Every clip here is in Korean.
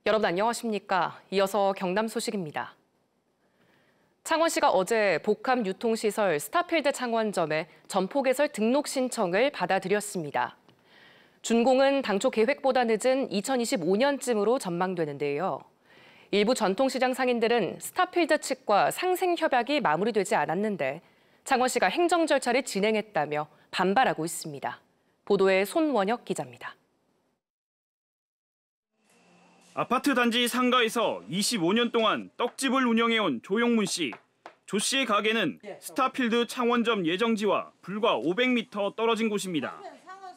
여러분 안녕하십니까? 이어서 경남 소식입니다. 창원시가 어제 복합 유통시설 스타필드 창원점에 점포 개설 등록 신청을 받아들였습니다. 준공은 당초 계획보다 늦은 2025년쯤으로 전망되는데요. 일부 전통시장 상인들은 스타필드 측과 상생 협약이 마무리되지 않았는데 창원시가 행정 절차를 진행했다며 반발하고 있습니다. 보도에 손원혁 기자입니다. 아파트 단지 상가에서 25년 동안 떡집을 운영해온 조용문 씨. 조 씨의 가게는 스타필드 창원점 예정지와 불과 500m 떨어진 곳입니다.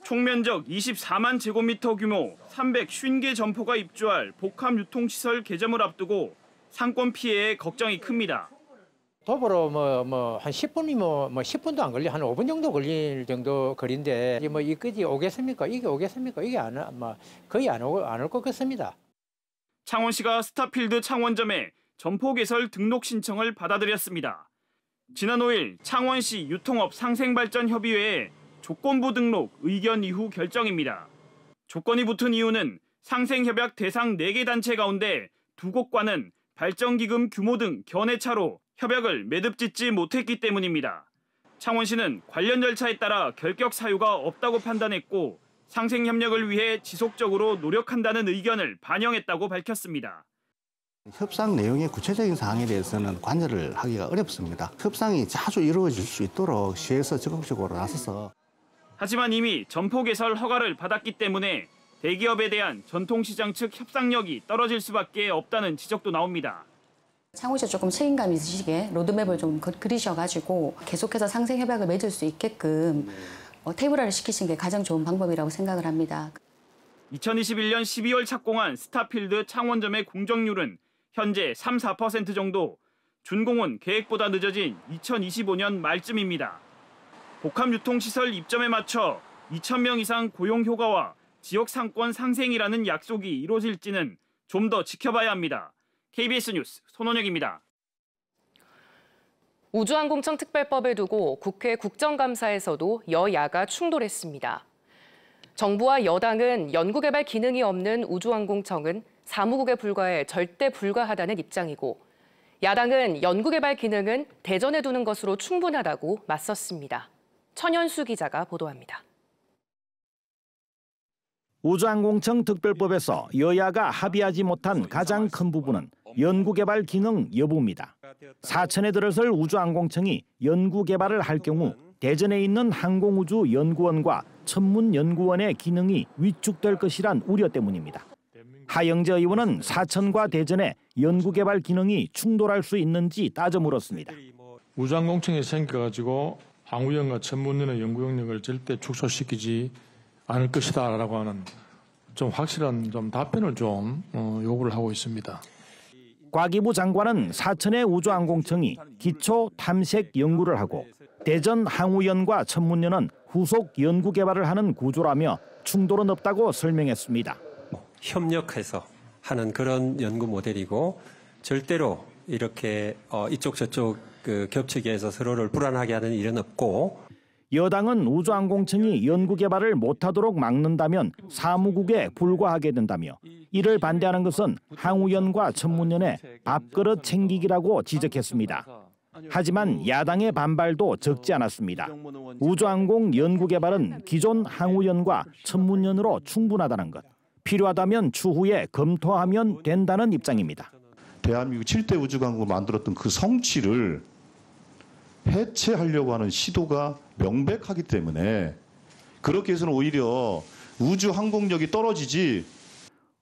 총 면적 24만 제곱미터 규모 350개 점포가 입주할 복합 유통시설 개점을 앞두고 상권 피해에 걱정이 큽니다. 도보로 한 10분이면 10분도 안 걸려, 한 5분 정도 걸릴 정도 거리인데 이까지 오겠습니까? 이게 오겠습니까? 이게 거의 안 올 것 같습니다. 창원시가 스타필드 창원점에 점포 개설 등록 신청을 받아들였습니다. 지난 5일 창원시 유통업 상생발전협의회에 조건부 등록 의견 이후 결정입니다. 조건이 붙은 이유는 상생협약 대상 4개 단체 가운데 2곳과는 발전기금 규모 등 견해차로 협약을 매듭짓지 못했기 때문입니다. 창원시는 관련 절차에 따라 결격 사유가 없다고 판단했고 상생협력을 위해 지속적으로 노력한다는 의견을 반영했다고 밝혔습니다. 협상 내용의 구체적인 사항에 대해서는 관여를 하기가 어렵습니다. 협상이 자주 이루어질 수 있도록 시에서 적극적으로 나서서. 하지만 이미 점포 개설 허가를 받았기 때문에 대기업에 대한 전통시장 측 협상력이 떨어질 수밖에 없다는 지적도 나옵니다. 창원시가 조금 책임감 있으시게 로드맵을 좀 그리셔가지고 계속해서 상생협약을 맺을 수 있게끔 테이블화를 시키신 게 가장 좋은 방법이라고 생각을 합니다. 2021년 12월 착공한 스타필드 창원점의 공정률은 현재 3-4% 정도, 준공은 계획보다 늦어진 2025년 말쯤입니다. 복합 유통시설 입점에 맞춰 2,000명 이상 고용 효과와 지역 상권 상생이라는 약속이 이루어질지는 좀 더 지켜봐야 합니다. KBS 뉴스 손원혁입니다. 우주항공청 특별법을 두고 국회 국정감사에서도 여야가 충돌했습니다. 정부와 여당은 연구개발 기능이 없는 우주항공청은 사무국에 불과해 절대 불가하다는 입장이고 야당은 연구개발 기능은 대전에 두는 것으로 충분하다고 맞섰습니다. 천연수 기자가 보도합니다. 우주항공청 특별법에서 여야가 합의하지 못한 가장 큰 부분은 연구개발 기능 여부입니다. 사천에 들어설 우주항공청이 연구개발을 할 경우 대전에 있는 항공우주연구원과 천문연구원의 기능이 위축될 것이란 우려 때문입니다. 하영재 의원은 사천과 대전에 연구개발 기능이 충돌할 수 있는지 따져 물었습니다. 우주항공청이 생겨가지고 항우연과 천문연의 연구 영역을 절대 축소시키지 않을 것이다라고 하는 좀 확실한 답변을 요구를 하고 있습니다. 과기부 장관은 사천의 우주항공청이 기초 탐색 연구를 하고 대전 항우연과 천문연은 후속 연구 개발을 하는 구조라며 충돌은 없다고 설명했습니다. 협력해서 하는 그런 연구 모델이고 절대로 이렇게 이쪽 저쪽 겹치게 해서 서로를 불안하게 하는 일은 없고 여당은 우주항공청이 연구 개발을 못하도록 막는다면 사무국에 불과하게 된다며 이를 반대하는 것은 항우연과 천문연의 밥그릇 챙기기라고 지적했습니다. 하지만 야당의 반발도 적지 않았습니다. 우주항공 연구 개발은 기존 항우연과 천문연으로 충분하다는 것, 필요하다면 추후에 검토하면 된다는 입장입니다. 대한민국 7대 우주강국을 만들었던 그 성취를 해체하려고 하는 시도가 명백하기 때문에 그렇게 해서는 오히려 우주 항공력이 떨어지지.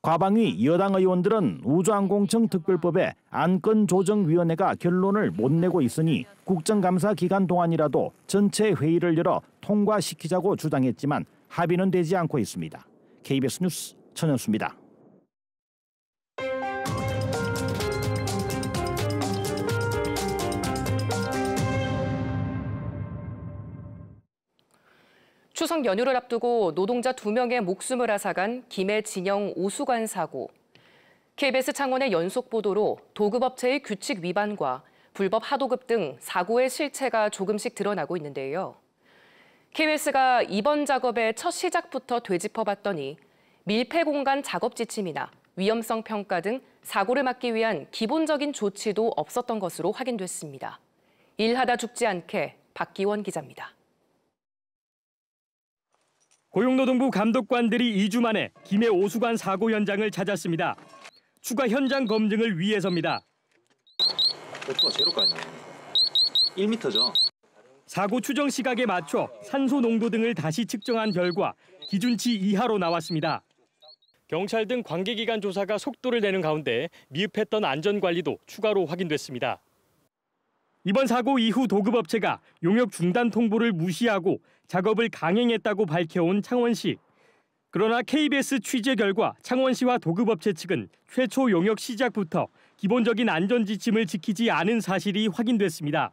과방위 여당 의원들은 우주항공청 특별법에 안건조정위원회가 결론을 못 내고 있으니 국정감사 기간 동안이라도 전체 회의를 열어 통과시키자고 주장했지만 합의는 되지 않고 있습니다. KBS 뉴스 천연수입니다. 추석 연휴를 앞두고 노동자 2명의 목숨을 앗아간 김해 진영 오수관 사고. KBS 창원의 연속 보도로 도급업체의 규칙 위반과 불법 하도급 등 사고의 실체가 조금씩 드러나고 있는데요. KBS가 이번 작업의 첫 시작부터 되짚어봤더니 밀폐 공간 작업 지침이나 위험성 평가 등 사고를 막기 위한 기본적인 조치도 없었던 것으로 확인됐습니다. 일하다 죽지 않게 박기원 기자입니다. 고용노동부 감독관들이 2주 만에 김해 오수관 사고 현장을 찾았습니다. 추가 현장 검증을 위해서입니다. 벨트가 제로가 있네. 1m죠. 사고 추정 시각에 맞춰 산소 농도 등을 다시 측정한 결과 기준치 이하로 나왔습니다. 경찰 등 관계기관 조사가 속도를 내는 가운데 미흡했던 안전관리도 추가로 확인됐습니다. 이번 사고 이후 도급업체가 용역 중단 통보를 무시하고 작업을 강행했다고 밝혀온 창원시. 그러나 KBS 취재 결과 창원시와 도급업체 측은 최초 용역 시작부터 기본적인 안전지침을 지키지 않은 사실이 확인됐습니다.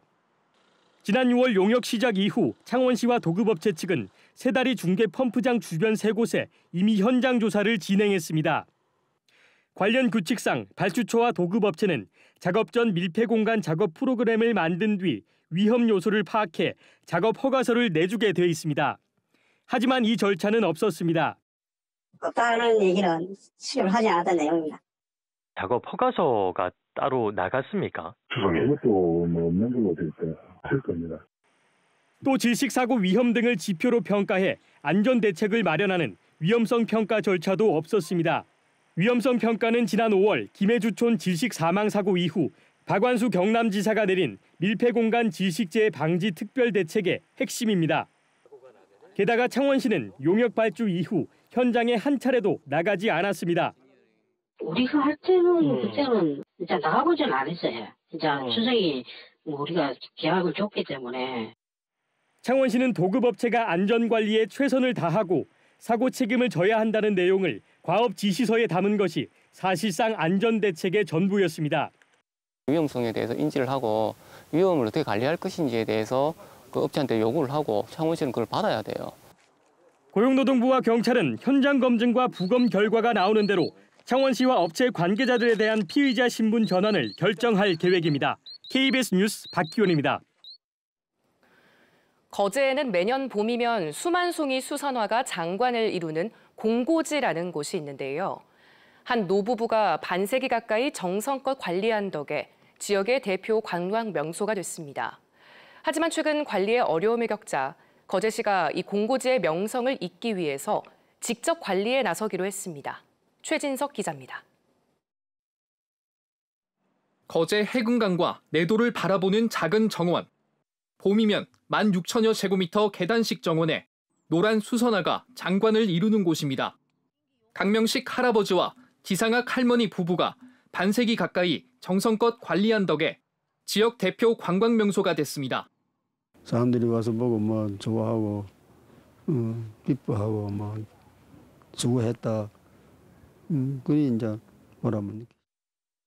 지난 6월 용역 시작 이후 창원시와 도급업체 측은 세다리 중계 펌프장 주변 3곳에 이미 현장 조사를 진행했습니다. 관련 규칙상 발주처와 도급업체는 작업 전 밀폐 공간 작업 프로그램을 만든 뒤 위험 요소를 파악해 작업 허가서를 내주게 돼 있습니다. 하지만 이 절차는 없었습니다. 없다는 얘기는 수립을 하지 않았다는 내용입니다. 작업 허가서가 따로 나갔습니까? 그것도 뭐 없는 걸로 될 겁니다. 또 질식사고 위험 등을 지표로 평가해 안전 대책을 마련하는 위험성 평가 절차도 없었습니다. 위험성 평가는 지난 5월 김해주촌 질식 사망 사고 이후 박완수 경남지사가 내린 밀폐공간 질식재해 방지 특별대책의 핵심입니다. 게다가 창원시는 용역 발주 이후 현장에 한 차례도 나가지 않았습니다. 우리가 할 때는 그때는 진짜 나가보진 않았어요. 진짜 추석이 우리가 계약을 줬기 때문에. 창원시는 도급업체가 안전관리에 최선을 다하고 사고 책임을 져야 한다는 내용을 과업 지시서에 담은 것이 사실상 안전대책의 전부였습니다. 위험성에 대해서 인지를 하고 위험을 어떻게 관리할 것인지에 대해서 그 업체한테 요구를 하고 창원시는 그걸 받아야 돼요. 고용노동부와 경찰은 현장 검증과 부검 결과가 나오는 대로 창원시와 업체 관계자들에 대한 피의자 신분 전환을 결정할 계획입니다. KBS 뉴스 박기원입니다. 거제에는 매년 봄이면 수만 송이 수선화가 장관을 이루는 공고지라는 곳이 있는데요. 한 노부부가 반세기 가까이 정성껏 관리한 덕에 지역의 대표 관광 명소가 됐습니다. 하지만 최근 관리에 어려움을 겪자 거제시가 이 공고지의 명성을 잇기 위해서 직접 관리에 나서기로 했습니다. 최진석 기자입니다. 거제 해금강과 내도를 바라보는 작은 정원. 봄이면 16,000여 제곱미터 계단식 정원에 노란 수선화가 장관을 이루는 곳입니다. 강명식 할아버지와 기상학 할머니 부부가 반세기 가까이 정성껏 관리한 덕에 지역 대표 관광 명소가 됐습니다. 사람들이 와서 보고 뭐 좋아하고 기뻐하고 뭐 수고했다. 그게 이제 뭐라면.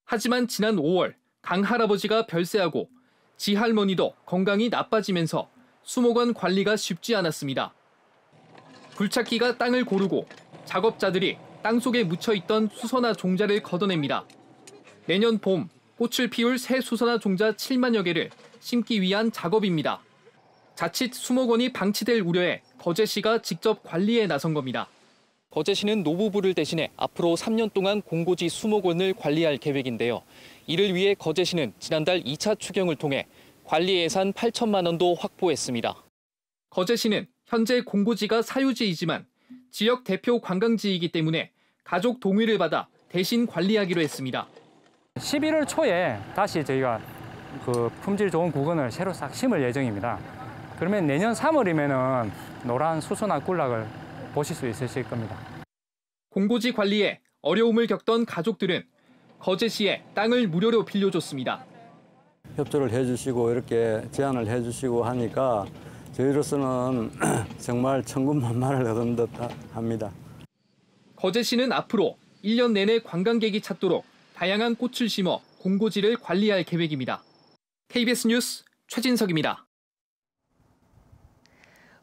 하지만 지난 5월 강 할아버지가 별세하고 지 할머니도 건강이 나빠지면서 수목원 관리가 쉽지 않았습니다. 굴착기가 땅을 고르고 작업자들이 땅속에 묻혀있던 수선화 종자를 걷어냅니다. 내년 봄 꽃을 피울 새 수선화 종자 7만여 개를 심기 위한 작업입니다. 자칫 수목원이 방치될 우려에 거제시가 직접 관리에 나선 겁니다. 거제시는 노부부를 대신해 앞으로 3년 동안 공고지 수목원을 관리할 계획인데요. 이를 위해 거제시는 지난달 2차 추경을 통해 관리 예산 8천만 원도 확보했습니다. 거제시는 현재 공고지가 사유지이지만 지역 대표 관광지이기 때문에 가족 동의를 받아 대신 관리하기로 했습니다. 11월 초에 다시 저희가 그 품질 좋은 구근을 새로 싹 심을 예정입니다. 그러면 내년 3월이면은 노란 수선화 군락을 보실 수 있으실 겁니다. 공고지 관리에 어려움을 겪던 가족들은 거제시에 땅을 무료로 빌려줬습니다. 협조를 해주시고 이렇게 제안을 해주시고 하니까 저희로서는 정말 천군만마를 얻은 듯합니다. 거제시는 앞으로 1년 내내 관광객이 찾도록 다양한 꽃을 심어 공고지를 관리할 계획입니다. KBS 뉴스 최진석입니다.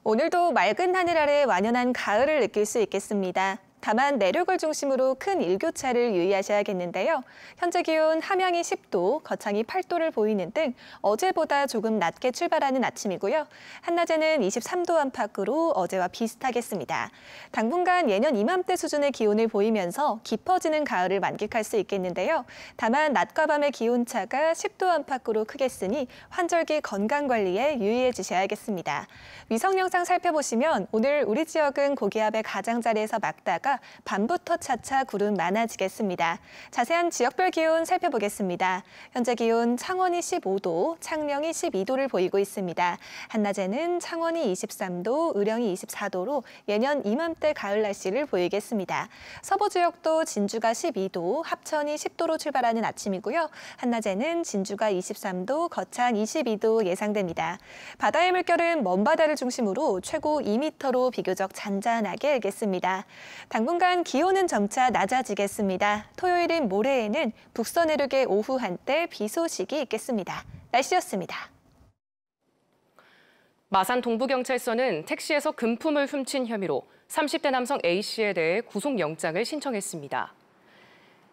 오늘도 맑은 하늘 아래 완연한 가을을 느낄 수 있겠습니다. 다만 내륙을 중심으로 큰 일교차를 유의하셔야겠는데요. 현재 기온 함양이 10도, 거창이 8도를 보이는 등 어제보다 조금 낮게 출발하는 아침이고요. 한낮에는 23도 안팎으로 어제와 비슷하겠습니다. 당분간 예년 이맘때 수준의 기온을 보이면서 깊어지는 가을을 만끽할 수 있겠는데요. 다만 낮과 밤의 기온차가 10도 안팎으로 크겠으니 환절기 건강관리에 유의해 주셔야겠습니다. 위성 영상 살펴보시면 오늘 우리 지역은 고기압의 가장자리에서 막다가 밤부터 차차 구름 많아지겠습니다. 자세한 지역별 기온 살펴보겠습니다. 현재 기온 창원이 15도, 창녕이 12도를 보이고 있습니다. 한낮에는 창원이 23도, 의령이 24도로 예년 이맘때 가을 날씨를 보이겠습니다. 서부 지역도 진주가 12도, 합천이 10도로 출발하는 아침이고요. 한낮에는 진주가 23도, 거창 22도 예상됩니다. 바다의 물결은 먼바다를 중심으로 최고 2m로 비교적 잔잔하게 일겠습니다. 당분간 기온은 점차 낮아지겠습니다. 토요일인 모레에는 북서 내륙의 오후 한때 비 소식이 있겠습니다. 날씨였습니다. 마산 동부경찰서는 택시에서 금품을 훔친 혐의로 30대 남성 A씨에 대해 구속영장을 신청했습니다.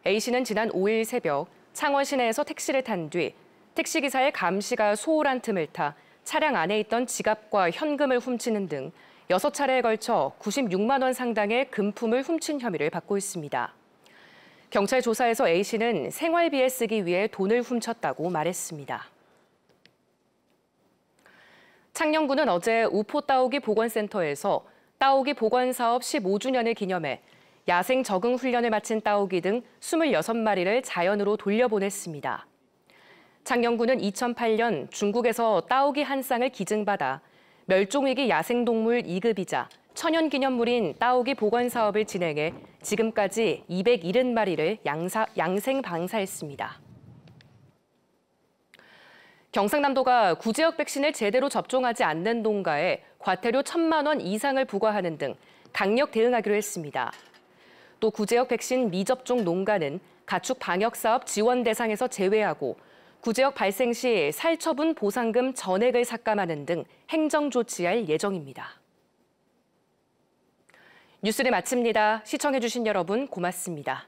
A씨는 지난 5일 새벽 창원 시내에서 택시를 탄 뒤 택시기사의 감시가 소홀한 틈을 타 차량 안에 있던 지갑과 현금을 훔치는 등 6차례에 걸쳐 96만 원 상당의 금품을 훔친 혐의를 받고 있습니다. 경찰 조사에서 A씨는 생활비에 쓰기 위해 돈을 훔쳤다고 말했습니다. 창녕군은 어제 우포 따오기 보건센터에서 따오기 보건사업 15주년을 기념해 야생 적응 훈련을 마친 따오기 등 26마리를 자연으로 돌려보냈습니다. 창녕군은 2008년 중국에서 따오기 한 쌍을 기증받아 멸종위기 야생동물 2급이자 천연기념물인 따오기 보건사업을 진행해 지금까지 270마리를 양생 방사했습니다. 경상남도가 구제역 백신을 제대로 접종하지 않는 농가에 과태료 1,000만 원 이상을 부과하는 등 강력 대응하기로 했습니다. 또 구제역 백신 미접종 농가는 가축 방역사업 지원 대상에서 제외하고 구제역 발생 시 살처분 보상금 전액을 삭감하는 등 행정 조치할 예정입니다. 뉴스를 마칩니다. 시청해주신 여러분 고맙습니다.